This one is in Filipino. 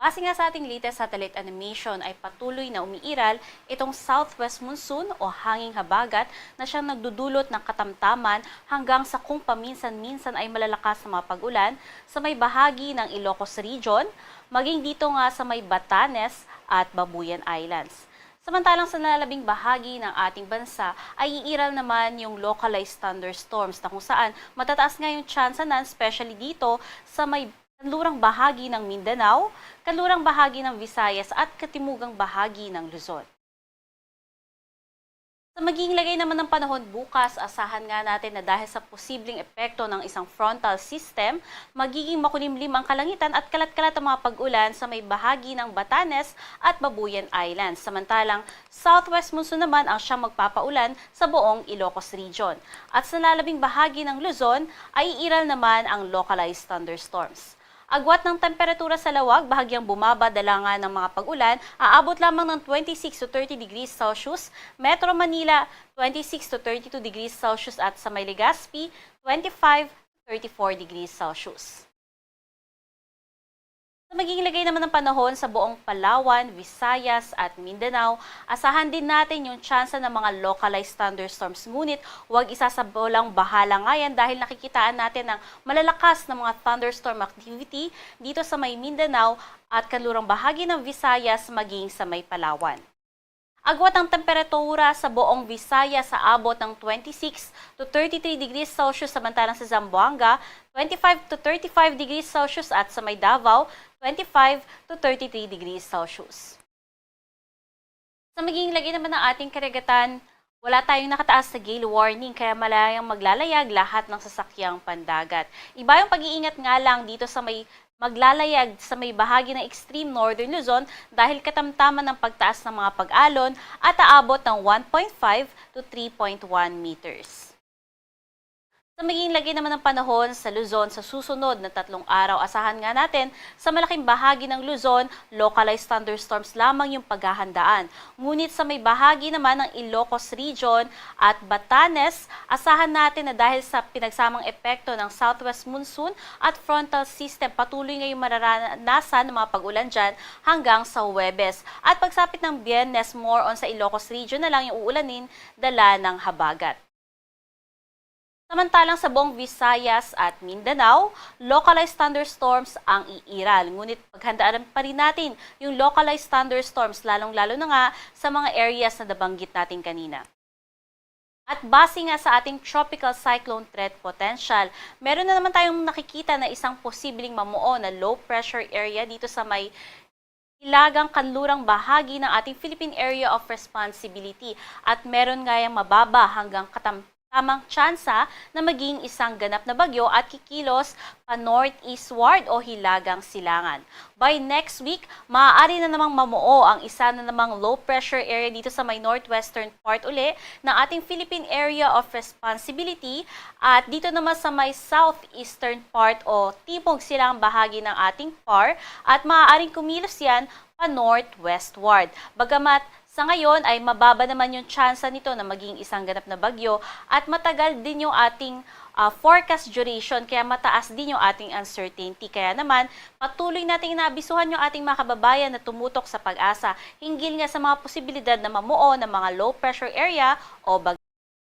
Base nga sa ating latest satellite animation ay patuloy na umiiral itong southwest monsoon o hanging habagat na siyang nagdudulot ng katamtaman hanggang sa kung paminsan-minsan ay malalakas na mga pag-ulan sa may bahagi ng Ilocos Region, maging dito nga sa may Batanes at Babuyan Islands. Samantalang sa nalalabing bahagi ng ating bansa ay iiral naman yung localized thunderstorms na kung saan matataas nga yung tsansanan, especially dito sa may kanlurang bahagi ng Mindanao, kanlurang bahagi ng Visayas at katimugang bahagi ng Luzon. Sa magiging lagay naman ng panahon bukas, asahan nga natin na dahil sa posibleng epekto ng isang frontal system, magiging makulimlim ang kalangitan at kalat-kalat ang mga pag-ulan sa may bahagi ng Batanes at Babuyan Islands. Samantalang southwest monsoon naman ang siyang magpapaulan sa buong Ilocos Region. At sa lalabing bahagi ng Luzon ay iiral naman ang localized thunderstorms. Agwat ng temperatura sa lawag, bahagyang bumaba dala nga ng mga pag-ulan, aabot lamang ng 26 to 30 degrees Celsius, Metro Manila 26 to 32 degrees Celsius at sa may Legazpi 25 to 34 degrees Celsius. Sa magiging lagay naman ng panahon sa buong Palawan, Visayas at Mindanao, asahan din natin yung tsansa ng mga localized thunderstorms. Ngunit huwag isasabolang bahala nga yan dahil nakikitaan natin ng malalakas na mga thunderstorm activity dito sa may Mindanao at kanlurang bahagi ng Visayas maging sa may Palawan. Agwat ang temperatura sa buong Visayas sa abot ng 26 to 33 degrees Celsius samantalang sa Zamboanga, 25 to 35 degrees Celsius at sa may Davao, 25 to 33 degrees Celsius. Sa magiging lagay naman ng ating karagatan, wala tayong nakataas sa gale warning kaya malayang maglalayag lahat ng sasakyang pandagat. Iba yung pag-iingat nga lang dito sa may maglalayag sa may bahagi ng extreme northern Luzon dahil katamtaman ng pagtaas ng mga pag-alon at aabot ng 1.5 to 3.1 meters. Sa magiging lagay naman ng panahon sa Luzon sa susunod na 3 araw, asahan nga natin sa malaking bahagi ng Luzon, localized thunderstorms lamang yung paghahandaan. Ngunit sa may bahagi naman ng Ilocos Region at Batanes, asahan natin na dahil sa pinagsamang epekto ng southwest monsoon at frontal system, patuloy ngayong mararanasan ng mga pag-ulan dyan hanggang sa Huwebes. At pagsapit ng Biyernes, more on sa Ilocos Region na lang yung uulanin dala ng habagat. Samantalang sa buong Visayas at Mindanao, localized thunderstorms ang iiral. Ngunit paghandaan pa rin natin yung localized thunderstorms, lalong-lalo na nga sa mga areas na nabanggit natin kanina. At base nga sa ating tropical cyclone threat potential, meron na naman tayong nakikita na isang posibleng mamuo na low pressure area dito sa may hilagang kanlurang bahagi ng ating Philippine Area of Responsibility. At meron nga yung mababa hanggang tamang tsansa na maging isang ganap na bagyo at kikilos pa northeastward o hilagang silangan. By next week, maaari na namang mamuo ang isa na namang low pressure area dito sa may northwestern part uli ng ating Philippine Area of Responsibility at dito naman sa may southeastern part o timog silang bahagi ng ating PAR at maaaring kumilos yan pa northwestward. Bagamat sa ngayon ay mababa naman yung tsansa nito na maging isang ganap na bagyo at matagal din yung ating forecast duration kaya mataas din yung ating uncertainty. Kaya naman patuloy nating inaabisuhan yung ating mga kababayan na tumutok sa pag-asa hinggil nga sa mga posibilidad na mamuo ng mga low pressure area o bagyo.